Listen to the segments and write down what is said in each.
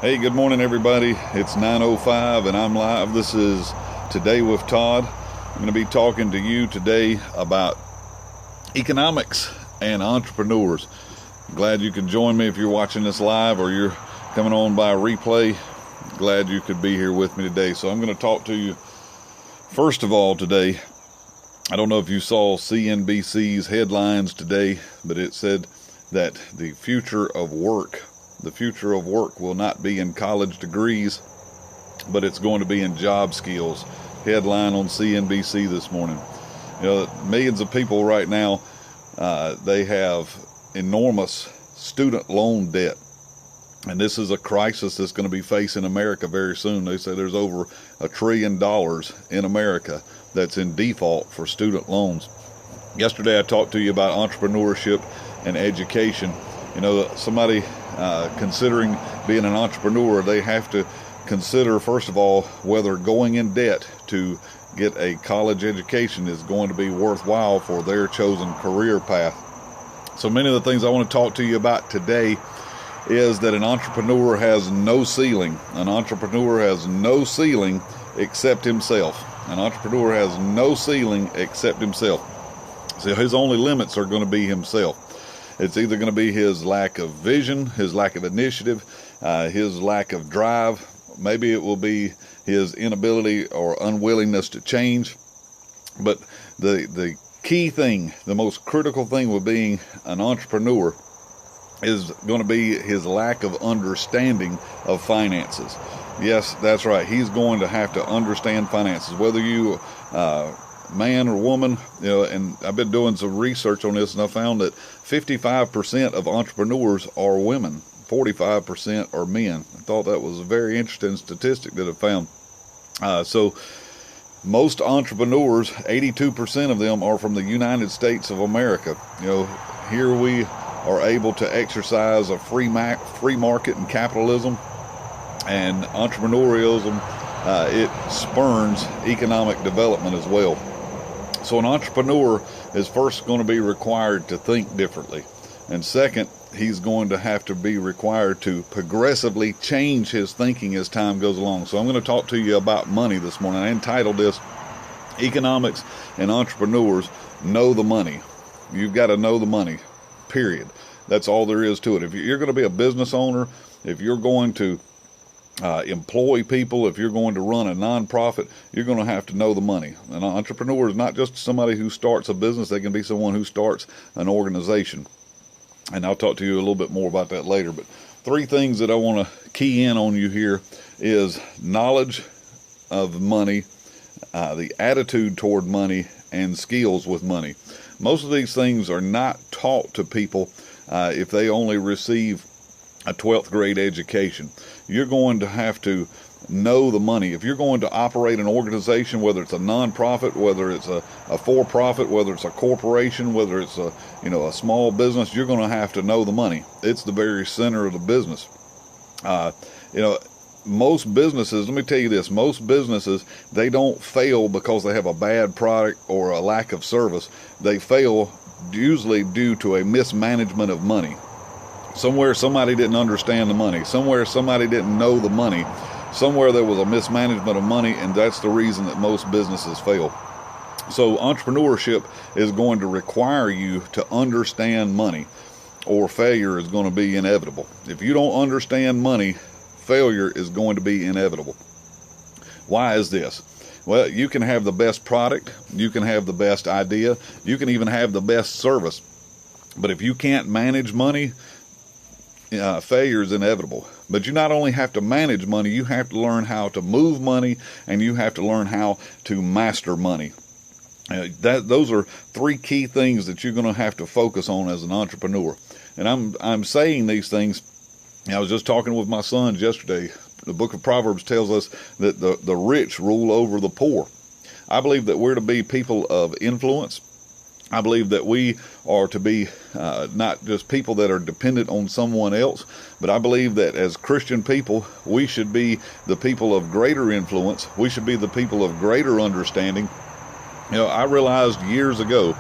Hey, good morning, everybody. It's 9:05 and I'm live. This is Today with Todd. I'm going to be talking to you today about economics and entrepreneurs. Glad you can join me if you're watching this live or you're coming on by replay. Glad you could be here with me today. So I'm going to talk to you first of all today. I don't know if you saw CNBC's headlines today, but it said that the future of work will not be in college degrees, but it's going to be in job skills. Headline on CNBC this morning. You know, millions of people right now, they have enormous student loan debt. And this is a crisis that's going to be facing America very soon. They say there's over $1 trillion in America that's in default for student loans. Yesterday I talked to you about entrepreneurship and education. You know, somebody considering being an entrepreneur, they have to consider, first of all, whether going in debt to get a college education is going to be worthwhile for their chosen career path. So many of the things I want to talk to you about today is that an entrepreneur has no ceiling. An entrepreneur has no ceiling except himself. An entrepreneur has no ceiling except himself. So his only limits are going to be himself. It's either going to be his lack of vision, his lack of initiative, his lack of drive. Maybe it will be his inability or unwillingness to change. But the key thing, the most critical thing with being an entrepreneur is going to be his lack of understanding of finances. Yes, that's right. He's going to have to understand finances, whether you man or woman, you know. And I've been doing some research on this, and I found that 55% of entrepreneurs are women, 45% are men. I thought that was a very interesting statistic that I found. So most entrepreneurs, 82% of them are from the United States of America. You know, here we are able to exercise a free market and capitalism, and entrepreneurialism, it spurns economic development as well. So an entrepreneur is first going to be required to think differently. And second, he's going to have to be required to progressively change his thinking as time goes along. So I'm going to talk to you about money this morning. I entitled this, Economics and Entrepreneurs Know the Money. You've got to know the money, period. That's all there is to it. If you're going to be a business owner, if you're going to employ people, if you're going to run a nonprofit, you're going to have to know the money. An entrepreneur is not just somebody who starts a business. They can be someone who starts an organization. And I'll talk to you a little bit more about that later. But three things that I want to key in on you here is knowledge of money, the attitude toward money, and skills with money. Most of these things are not taught to people if they only receive a 12th grade education. You're going to have to know the money. If you're going to operate an organization, whether it's a nonprofit, whether it's a for-profit, whether it's a corporation, whether it's a small business, you're going to have to know the money. It's the very center of the business. Most businesses, let me tell you this, most businesses, they don't fail because they have a bad product or a lack of service. They fail usually due to a mismanagement of money. Somewhere somebody didn't understand the money. Somewhere somebody didn't know the money. Somewhere there was a mismanagement of money, and that's the reason that most businesses fail. So entrepreneurship is going to require you to understand money, or failure is going to be inevitable. If you don't understand money, failure is going to be inevitable. Why is this? Well, you can have the best product, you can have the best idea, you can even have the best service, but if you can't manage money, failure is inevitable. But you not only have to manage money, you have to learn how to move money, and you have to learn how to master money. Those are three key things that you're going to have to focus on as an entrepreneur. And I'm saying these things. I was just talking with my sons yesterday. The book of Proverbs tells us that the rich rule over the poor. I believe that we're to be people of influence. I believe that we are to be not just people that are dependent on someone else, but I believe that as Christian people, we should be the people of greater influence. We should be the people of greater understanding. You know, I realized years ago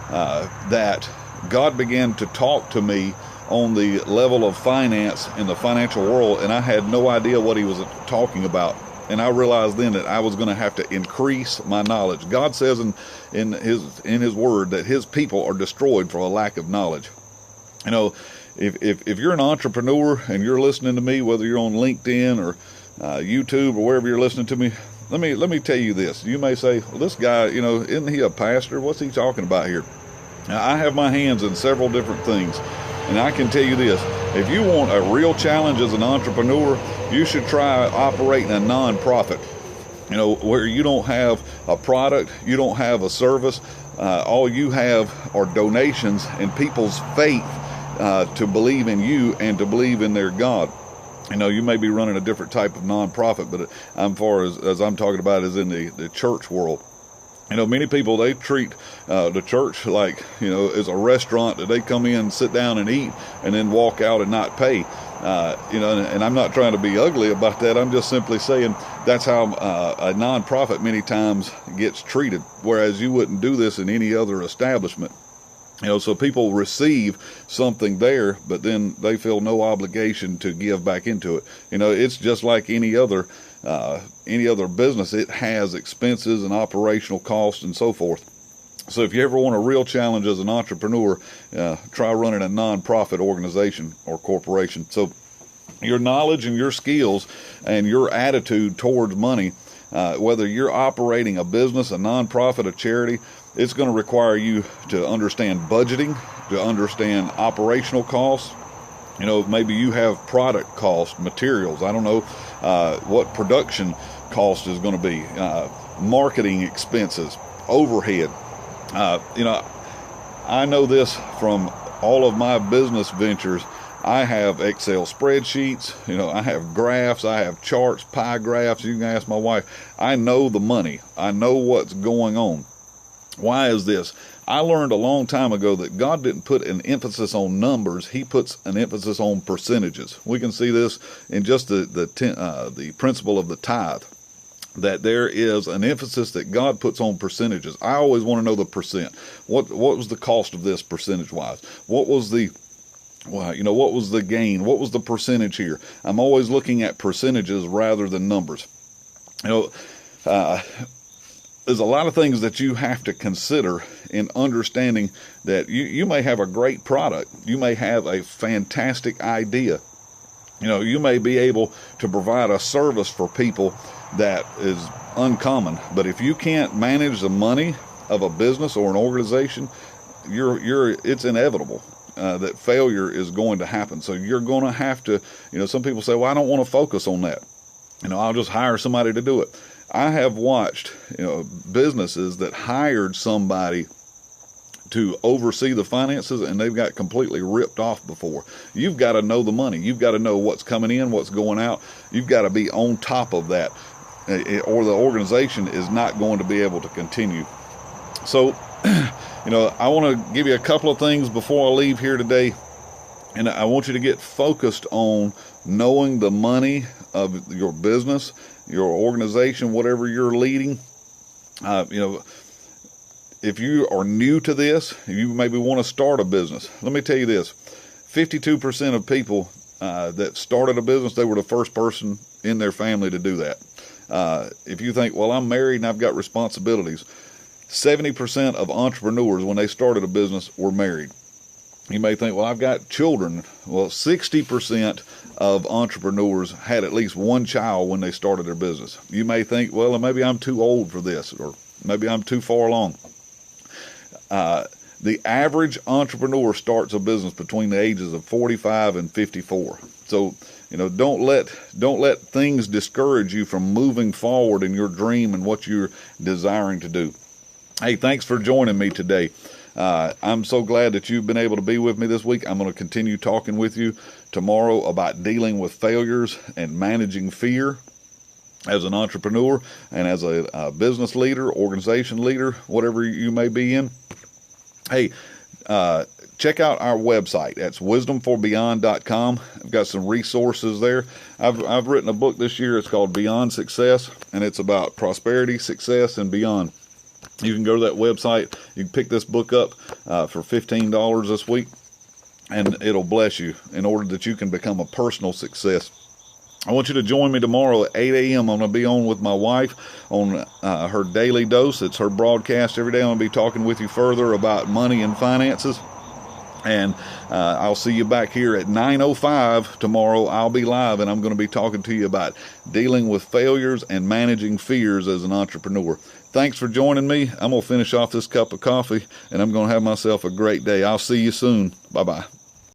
that God began to talk to me on the level of finance in the financial world, and I had no idea what he was talking about. And I realized then that I was going to have to increase my knowledge. God says in his word that his people are destroyed for a lack of knowledge. You know, if you're an entrepreneur and you're listening to me, whether you're on LinkedIn or YouTube or wherever you're listening to me, let me tell you this. You may say, well, this guy, you know, isn't he a pastor? What's he talking about here? Now, I have my hands in several different things, and I can tell you this. If you want a real challenge as an entrepreneur, you should try operating a nonprofit, you know, where you don't have a product, you don't have a service, all you have are donations and people's faith to believe in you and to believe in their God. You know, you may be running a different type of nonprofit, but as far as I'm talking about is in the church world. You know, many people, they treat the church like, you know, as a restaurant that they come in, sit down and eat, and then walk out and not pay. You know, and I'm not trying to be ugly about that. I'm just simply saying that's how a nonprofit many times gets treated, whereas you wouldn't do this in any other establishment. You know, so people receive something there, but then they feel no obligation to give back into it. You know, it's just like any other business. It has expenses and operational costs and so forth. So if you ever want a real challenge as an entrepreneur, try running a nonprofit organization or corporation. So your knowledge and your skills and your attitude towards money, whether you're operating a business, a nonprofit, a charity, it's going to require you to understand budgeting, to understand operational costs. You know, maybe you have product costs, materials. I don't know what production cost is going to be, marketing expenses, overhead. You know, I know this from all of my business ventures. I have Excel spreadsheets, you know, I have graphs, I have charts, pie graphs. You can ask my wife. I know the money. I know what's going on. Why is this? I learned a long time ago that God didn't put an emphasis on numbers. He puts an emphasis on percentages. We can see this in just the principle of the tithe, that there is an emphasis that God puts on percentages. I always want to know the percent. What was the cost of this percentage-wise? What was the what was the gain? What was the percentage here? I'm always looking at percentages rather than numbers. You know, there's a lot of things that you have to consider in understanding that you may have a great product. You may have a fantastic idea. You know, you may be able to provide a service for people that is uncommon. But if you can't manage the money of a business or an organization, it's inevitable that failure is going to happen. So you're going to have to, you know, some people say, well, I don't want to focus on that. You know, I'll just hire somebody to do it. I have watched, you know, businesses that hired somebody to oversee the finances, and they've got completely ripped off before. You've got to know the money. You've got to know what's coming in, what's going out. You've got to be on top of that, or the organization is not going to be able to continue. So, you know, I want to give you a couple of things before I leave here today, and I want you to get focused on knowing the money of your business, your organization, whatever you're leading. You know, if you are new to this, you maybe want to start a business. Let me tell you this, 52% of people that started a business, they were the first person in their family to do that. If you think, well, I'm married and I've got responsibilities, 70% of entrepreneurs, when they started a business, were married. You may think, well, I've got children. Well, 60% of entrepreneurs had at least one child when they started their business. You may think, well, maybe I'm too old for this, or maybe I'm too far along. The average entrepreneur starts a business between the ages of 45 and 54. So, you know, don't let things discourage you from moving forward in your dream and what you're desiring to do. Hey, thanks for joining me today. I'm so glad that you've been able to be with me this week. I'm going to continue talking with you tomorrow about dealing with failures and managing fear as an entrepreneur and as a business leader, organization leader, whatever you may be in. Hey, check out our website. That's wisdomforbeyond.com. I've got some resources there. I've written a book this year. It's called Beyond Success, and it's about prosperity, success, and beyond. You can go to that website. You can pick this book up for $15 this week. and it'll bless you in order that you can become a personal success. I want you to join me tomorrow at 8 a.m. I'm going to be on with my wife on her Daily Dose. It's her broadcast every day. I'm going to be talking with you further about money and finances. And I'll see you back here at 9:05 tomorrow. I'll be live, and I'm going to be talking to you about dealing with failures and managing fears as an entrepreneur. Thanks for joining me. I'm going to finish off this cup of coffee, and I'm going to have myself a great day. I'll see you soon. Bye-bye.